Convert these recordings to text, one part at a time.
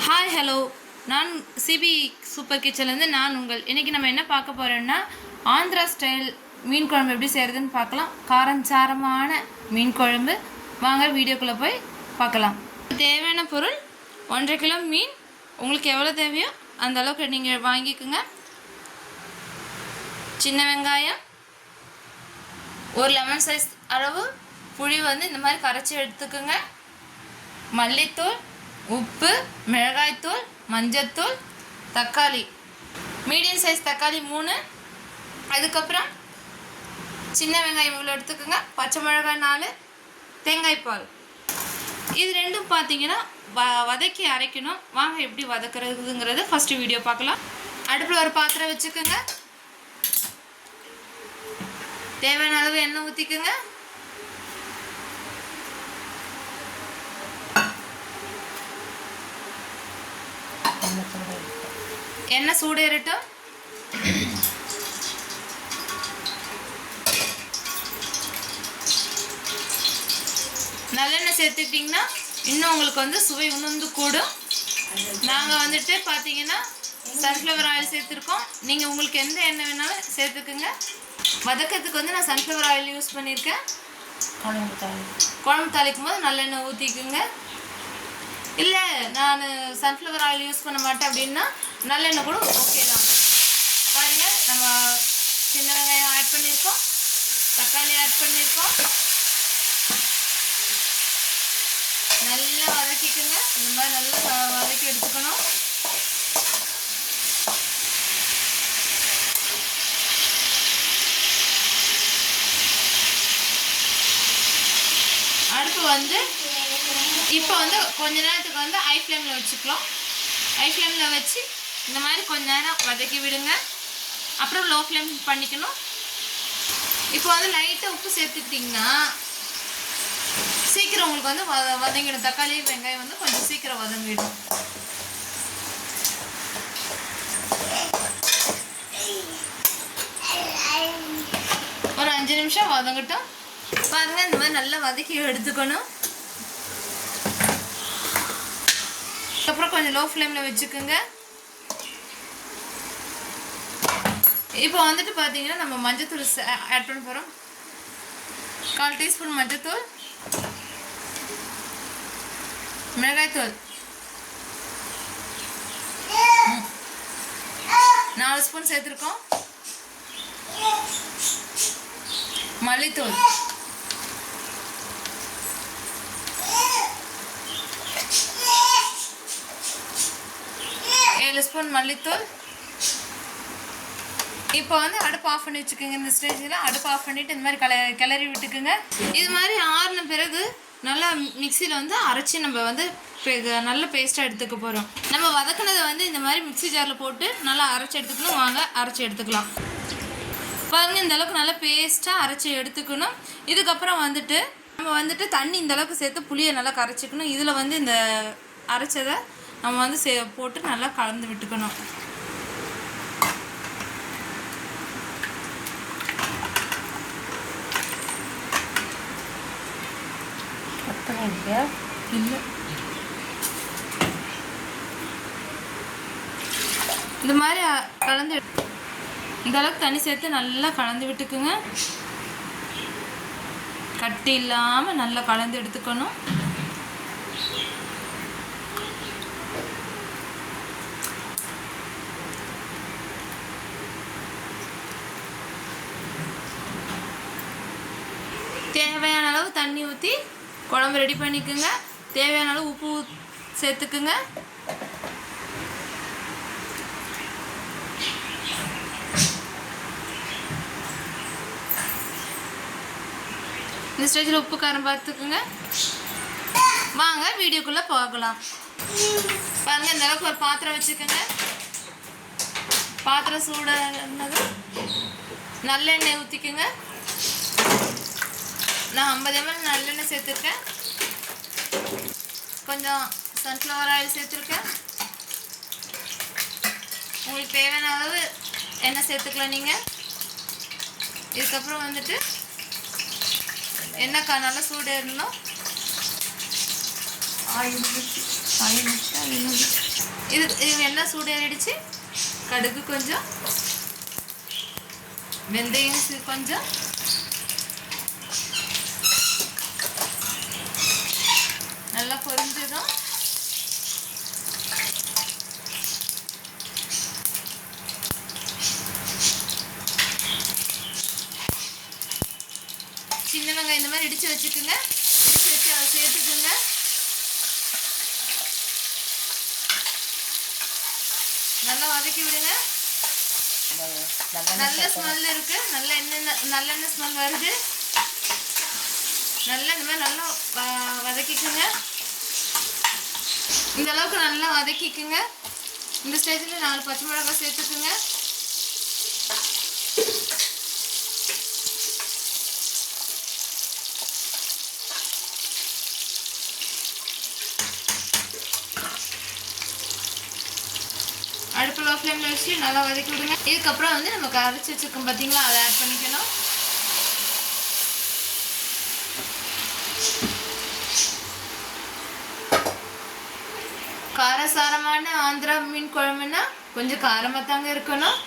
Hi hello, நான் CP super கிச்சன்லேருந்து நான் உங்கள். இன்றைக்கி நம்ம என்ன பார்க்க போகிறோன்னா, ஆந்திரா ஸ்டைல் மீன் குழம்பு எப்படி செய்கிறதுன்னு பார்க்கலாம். காரஞ்சாரமான மீன் குழம்பு. வாங்க வீடியோக்குள்ளே போய் பார்க்கலாம். தேவையான பொருள் 1.5 கிலோ மீன். உங்களுக்கு எவ்வளோ தேவையோ அந்த அளவுக்கு நீங்கள் வாங்கிக்கோங்க. சின்ன வெங்காயம், ஒரு லெமன் சைஸ் அளவு புளி வந்து இந்த மாதிரி கரைச்சி எடுத்துக்கோங்க. மல்லித்தூள், உப்பு, மிளகாய்த்தூள், மஞ்சத்தூள், தக்காளி, மீடியம் சைஸ் தக்காளி 3. அதுக்கப்புறம் சின்ன வெங்காயம் இவ்வளோ எடுத்துக்கோங்க. பச்சை மிளகாய் 4, தேங்காய் பால். இது ரெண்டும் பார்த்தீங்கன்னா வதக்கி அரைக்கணும். வாங்க எப்படி வதக்குறதுங்கிறது ஃபஸ்ட்டு வீடியோ பார்க்கலாம். அடுப்பில் ஒரு பாத்திரம் வச்சுக்கோங்க. தேவையான அளவு எண்ணெய் ஊற்றிக்குங்க. எண்ணெய் சூடேறட்டும். நல்லெண்ணெய் சேர்த்துக்கிட்டிங்கன்னா இன்னும் உங்களுக்கு வந்து சுவை உணர்ந்து கூடும். நாங்கள் வந்துட்டு பார்த்தீங்கன்னா சன்ஃப்ளவர் ஆயில் சேர்த்துருக்கோம். நீங்கள் உங்களுக்கு எந்த எண்ணெய் வேணாலும் சேர்த்துக்குங்க. வதக்கிறதுக்கு வந்து நான் சன்ஃப்ளவர் ஆயில் யூஸ் பண்ணியிருக்கேன். குழம்பு தாளிக்கும் போது நல்லெண்ணெய் ஊற்றிக்குங்க. இல்லை நான் சன்ஃப்ளவர் ஆயில் யூஸ் பண்ண மாட்டேன் அப்படின்னா நல்லெண்ணெய் கூட ஓகே தான். பாருங்கள், நம்ம சின்ன வெங்காயம் ஆட் பண்ணியிருக்கோம், தக்காளி ஆட் பண்ணியிருக்கோம். நல்லா வதக்கிக்குங்க. இந்த மாதிரி நல்லா வதக்கி எடுத்துக்கணும். அடுப்பு வந்து இப்போ வந்து கொஞ்ச நேரத்துக்கு வந்து ஹை ஃப்ளேமில் வச்சுக்கலாம். ஹை ஃப்ளேமில் வச்சு இந்த மாதிரி கொஞ்ச நேரம் வதக்கி விடுங்க. அப்புறம் லோ ஃப்ளேம் பண்ணிக்கணும். இப்போ வந்து லைட்டாக உப்பு சேர்த்துக்கிட்டிங்கன்னா சீக்கிரம் உங்களுக்கு வந்து வதங்கிடும். தக்காளி வெங்காயம் வந்து கொஞ்சம் சீக்கிரம் வதங்கிடும். ஒரு 5 நிமிஷம் வதங்கட்டும். பாருங்கள், இந்த மாதிரி நல்லா வதக்கி எடுத்துக்கணும். அப்புறம் கொஞ்சம் லோ ஃப்ளேமில் வச்சுக்கோங்க. இப்போ வந்துட்டு பார்த்தீங்கன்னா நம்ம மஞ்சத்தூள் ஆட் பண்ண போகிறோம். 1/4 டீஸ்பூன் மஞ்சத்தூள், மிளகாய்த்தூள் 4 ஸ்பூன் சேர்த்துருக்கோம். மல்லித்தூள், ஸ்பூன் மல்லித்தூள். இப்போ வந்து அடுப்பு ஆஃப் பண்ணி வச்சுக்கோங்க. இந்த ஸ்டேஜில் அடுப்பு ஆஃப் பண்ணிவிட்டு இந்த மாதிரி கிளறி விட்டுக்குங்க. இது மாதிரி ஆறின பிறகு நல்லா மிக்சியில் வந்து அரைச்சி நம்ம வந்து நல்ல பேஸ்ட்டாக எடுத்துக்க போகிறோம். நம்ம வதக்குனதை வந்து இந்த மாதிரி மிக்சி ஜாரில் போட்டு நல்லா அரைச்சி எடுத்துக்கணும். வாங்க அரைச்சி எடுத்துக்கலாம். பாருங்கள், இந்த அளவுக்கு நல்லா பேஸ்ட்டாக அரைச்சி எடுத்துக்கணும். இதுக்கப்புறம் வந்துட்டு நம்ம வந்துட்டு தண்ணி இந்த அளவுக்கு சேர்த்து புளியை நல்லா கரைச்சிக்கணும். இதில் வந்து இந்த அரைச்சதை நம்ம வந்து போட்டு நல்லா கலந்து விட்டுக்கணும். இல்லை, இந்த மாதிரி கலந்து இந்த அளவுக்கு தண்ணி சேர்த்து நல்லா கலந்து விட்டுக்குங்க. கட்டி இல்லாமல் நல்லா கலந்து எடுத்துக்கணும். தேவையான அளவு தண்ணி ஊற்றி குழம்பு ரெடி பண்ணிக்கோங்க. தேவையான அளவு உப்பு சேர்த்துக்குங்க. இந்த ஸ்டேஜில் உப்பு காரம் பார்த்துக்குங்க. வாங்க வீடியோக்குள்ளே போகலாம். பாருங்கள், இந்த அளவுக்கு ஒரு பாத்திரம் வச்சுக்கோங்க. பாத்திரம் சூடானது நல்லெண்ணெய் ஊற்றிக்குங்க. நான் 50 ml நல்லெண்ணெய் சேர்த்துருக்கேன். கொஞ்சம் சன்ஃப்ளவர் ஆயில் சேர்த்துருக்கேன். உங்களுக்கு தேவையான அளவு எண்ணெய் சேர்த்துக்கலாம் நீங்கள். இதுக்கப்புறம் வந்துட்டு எண்ணெய் நல்லா சூடேறணும். இது எண்ணெய் சூடேறிடுச்சு. கடுகு கொஞ்சம், வெந்தயம் கொஞ்சம், நல்லா பொரிஞ்சதும் சின்ன வெங்காயம் இந்த மாதிரி இடித்து வச்சுக்கோங்க. இடித்து வச்சு அதை சேர்த்துக்குங்க. நல்லா வதக்கி விடுங்க. நல்ல ஸ்மெல் இருக்கு. நல்லெண்ணெய் ஸ்மெல் வருது. நல்லா இந்த மாதிரி நல்லா வதக்கிக்குங்க. இந்த அளவுக்கு நல்லா வதக்கிக்குங்க. இந்த ஸ்டேஜில் 4 பச்சை மிளகாய் சேர்த்துக்குங்க. அடுப்பு லோ ஃப்ளேமில் வச்சு நல்லா வதக்கி விடுங்க. இதுக்கப்புறம் வந்து நம்ம அரைச்சி வச்சுருக்கோம் பார்த்தீங்களா, அதை ஆட் பண்ணிக்கணும். காரசாரமான ஆந்திரா மீன் குழம்புன்னா கொஞ்சம் காரமாக தாங்க இருக்கணும்.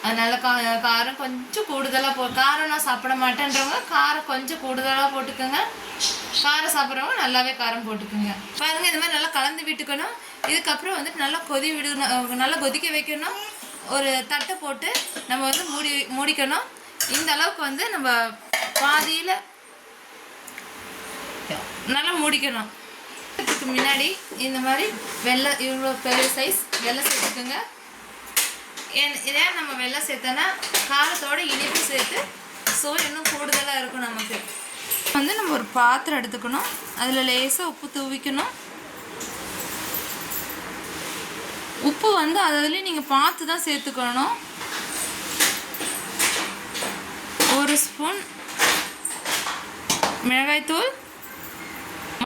அதனால் காரம் கொஞ்சம் கூடுதலாக காரம் நான் சாப்பிட மாட்டேன்றவங்க காரம் கொஞ்சம் கூடுதலாக போட்டுக்கோங்க. காரம் சாப்பிட்றவங்க நல்லாவே காரம் போட்டுக்கோங்க. பாருங்கள், இந்த மாதிரி நல்லா கலந்து விட்டுக்கணும். இதுக்கப்புறம் வந்துட்டு நல்லா விடணும், நல்லா கொதிக்க வைக்கணும். ஒரு தட்டை போட்டு நம்ம வந்து மூடிக்கணும். இந்த அளவுக்கு வந்து நம்ம பாதியில் நல்லா மூடிக்கணும். இதுக்கு முன்னாடி இந்த மாதிரி வெள்ளை, இவ்வளோ பெரிய சைஸ் வெள்ளை சேர்த்துக்குங்க. இதே நம்ம வெள்ளை சேர்த்தோன்னா காரத்தோட இனிப்பு சேர்த்து சுவை இன்னும் கூடுதலாக இருக்கும். நமக்கு வந்து நம்ம ஒரு பாத்திரம் எடுத்துக்கணும். அதில் லேசாக உப்பு தூவிக்கணும். உப்பு வந்து அதுலேயும் நீங்கள் பார்த்து தான் சேர்த்துக்கணும். 1 ஸ்பூன் மிளகாய்த்தூள்,